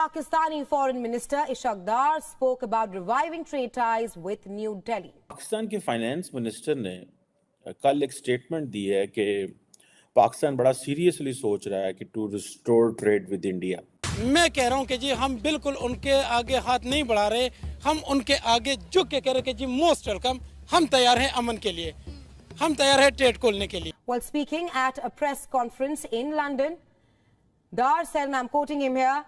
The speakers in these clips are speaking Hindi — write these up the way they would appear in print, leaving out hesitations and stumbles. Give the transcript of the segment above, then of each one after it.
Pakistani Foreign Minister Ishaq Dar spoke about reviving trade ties with New Delhi. Pakistan के फाइनेंस मिनिस्टर ने कल एक स्टेटमेंट दी है कि पाकिस्तान बड़ा सीरियसली सोच रहा है कि to restore trade with India. मैं कह रहा हूं कि जी हम बिल्कुल उनके आगे हाथ नहीं बढ़ा रहे, हम उनके आगे झुक के कह रहे कि जी मोस्ट वेलकम, हम तैयार हैं अमन के लिए, हम तैयार हैं ट्रेड खोलने के लिए। While speaking at a press conference in London, Dar said, and I'm quoting him here,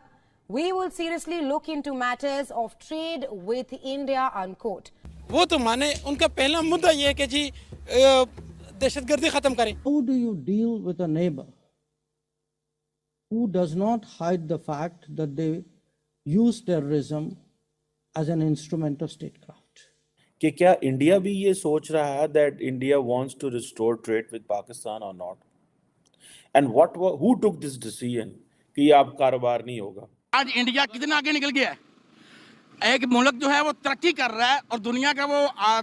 "We will seriously look into matters of trade with India," unquote. वो तो माने उनका पहला मुद्दा ये है कि जी दहशतगर्दी खत्म करें। How do you deal with a neighbor who does not hide the fact that they use terrorism as an instrument of statecraft? कि क्या इंडिया भी ये सोच रहा है that India wants to restore trade with Pakistan or not? And who took this decision कि ये अब कारोबार नहीं होगा? आज इंडिया कितना आगे निकल गया है। एक मुल्क जो है वो तरक्की कर रहा है और दुनिया का वो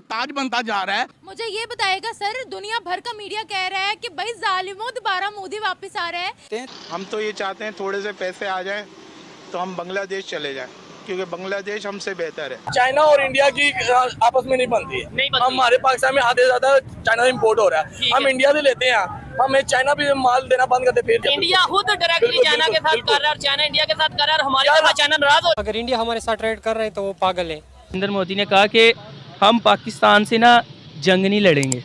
ताज बनता जा रहा है। मुझे ये बताएगा सर, दुनिया भर का मीडिया कह रहा है कि भाई जालिमों दोबारा मोदी वापस आ रहा है। हम तो ये चाहते हैं थोड़े से पैसे आ जाएं तो हम बांग्लादेश चले जाएं, क्योंकि बांग्लादेश हमसे बेहतर है। चाइना और इंडिया की आपस में नहीं बनती है। हमारे पाकिस्तान में आधे ज्यादा चाइना इम्पोर्ट हो रहा है, हम इंडिया से लेते हैं, हमें चाइना भी माल देना बंद करते फिर। इंडिया खुद डायरेक्टली चाइना के साथ कर रहा है और चाइना इंडिया के साथ कर रहा है, हमारे यहाँ चाइना नाराज हो। अगर इंडिया हमारे साथ ट्रेड कर रहे हैं तो वो पागल है। नरेंद्र मोदी ने कहा कि हम पाकिस्तान से ना जंग नहीं लड़ेंगे,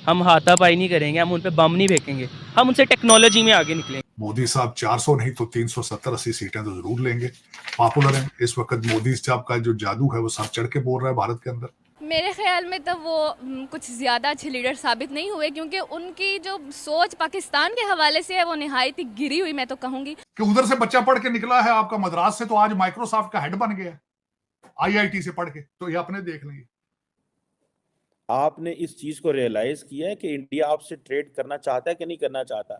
हम हाथापाई नहीं करेंगे, हम उन पे बम नहीं फेंकेंगे, हम उनसे टेक्नोलॉजी में आगे निकलेंगे। मोदी साहब 400 नहीं तो 370-80 सीटें तो जरूर लेंगे, पॉपुलर हैं इस वक्त। मोदी साहब का जो जादू है वो सब चढ़ के बोल रहा है भारत के अंदर। मेरे ख्याल में तो वो कुछ ज्यादा अच्छे लीडर साबित नहीं हुए, क्योंकि उनकी जो सोच पाकिस्तान के हवाले से है वो निहायत ही गिरी हुई, मैं तो कहूंगी कि उधर से बच्चा पढ़ के निकला है आपका मद्रास से, तो आज माइक्रोसॉफ्ट का हेड बन गया IIT से पढ़ के, तो ये अपने देख लेंगे। आपने इस चीज को रियलाइज किया है कि इंडिया आपसे ट्रेड करना चाहता है कि नहीं करना चाहता?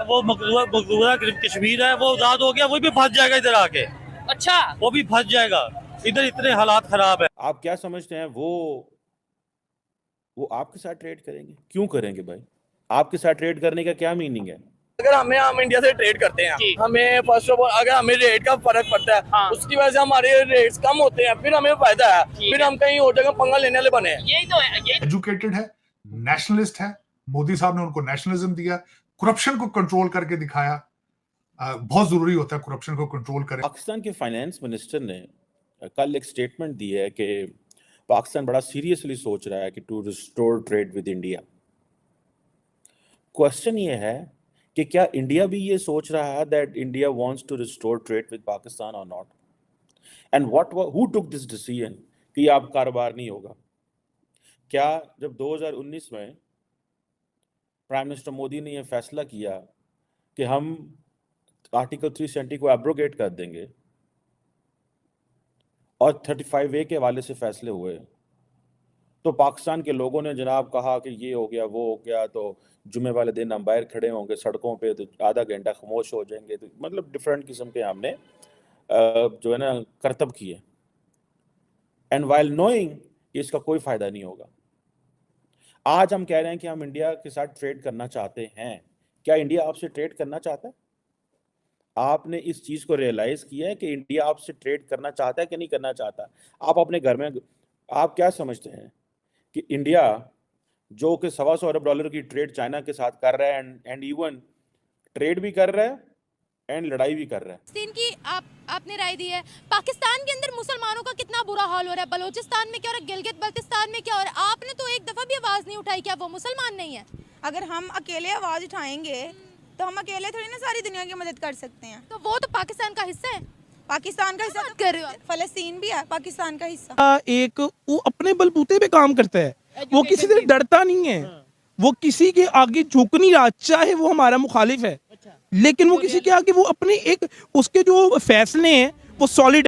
वो मकबूजा कश्मीर है, वो आजाद हो गया, वो भी फंस जाएगा इधर आके। अच्छा, वो भी फंस जाएगा, इधर इतने हालात खराब है। आप क्या समझते हैं वो आपके साथ ट्रेड करेंगे? क्यों करेंगे भाई? आपके साथ ट्रेड करने का क्या मीनिंग है? अगर हम इंडिया से ट्रेड करते हैं, हमें फर्स्ट ऑफ ऑल अगर हमें रेट का फर्क पड़ता है, हाँ। उसकी वजह से हमारे रेट्स कम होते हैं, फिर हमें फायदा है, फिर हम कहीं और जगह पंगा लेने वाले बने। यही तो है। एजुकेटेड है, नेशनलिस्ट है, मोदी साहब ने उनको नेशनलिज्म दिया, करप्शन को कंट्रोल करके दिखाया। बहुत जरूरी होता है करप्शन को कंट्रोल करें। पाकिस्तान के फाइनेंस मिनिस्टर ने कल एक स्टेटमेंट दी है कि पाकिस्तान बड़ा सीरियसली सोच रहा है कि to restore trade with India. Question ये है कि क्या इंडिया भी ये सोच रहा है that India wants to restore trade with Pakistan और not? And who took this decision कि अब कारोबार नहीं होगा? क्या जब 2019 में प्राइम मिनिस्टर मोदी ने यह फैसला किया कि हम आर्टिकल 370 को एब्रोगेट कर देंगे और 35A के हवाले से फैसले हुए, तो पाकिस्तान के लोगों ने जनाब कहा कि ये हो गया वो हो गया, तो जुमे वाले दिन अंपायर खड़े होंगे सड़कों पे तो आधा घंटा खामोश हो जाएंगे। तो मतलब डिफरेंट किस्म के हमने जो है ना करतब किए, एंड वाइल नोइंग इसका कोई फायदा नहीं होगा। आज हम कह रहे हैं कि हम इंडिया के साथ ट्रेड करना चाहते हैं। क्या इंडिया आपसे ट्रेड करना चाहता है? आपने इस चीज को रियलाइज किया है कि इंडिया आपसे ट्रेड करना चाहता है कि नहीं करना चाहता? आप अपने घर में आप क्या समझते हैं कि इंडिया जो कि $125 अरब की ट्रेड चाइना के साथ कर रहा है, एंड इवन ट्रेड भी कर रहा है एंड लड़ाई भी कर रहा है। इनकी आपने राय दी है। पाकिस्तान के अंदर मुसलमानों का कितना बुरा हाल हो रहा है, बलोचिस्तान में क्या हो रहा है, गिलगित बल्तिस्तान में क्या हो रहा है, आपने तो एक दफा भी आवाज नहीं उठाई। क्या वो मुसलमान नहीं है? अगर हम अकेले आवाज उठाएंगे तो हम अकेले थोड़ी ना सारी दुनिया की मदद कर सकते हैं। तो वो तो पाकिस्तान का हिस्सा है। पाकिस्तान का हिस्सा कर रहे हो? फलस्तीन भी है पाकिस्तान का हिस्सा। एक वो अपने बलबूते पे काम करता है, वो किसी से डरता नहीं है, वो किसी के आगे झुक नहीं रहा, चाहे वो हमारा मुखालिफ है, लेकिन वो किसी के आगे वो अपने एक उसके जो फैसले हैं वो सॉलिड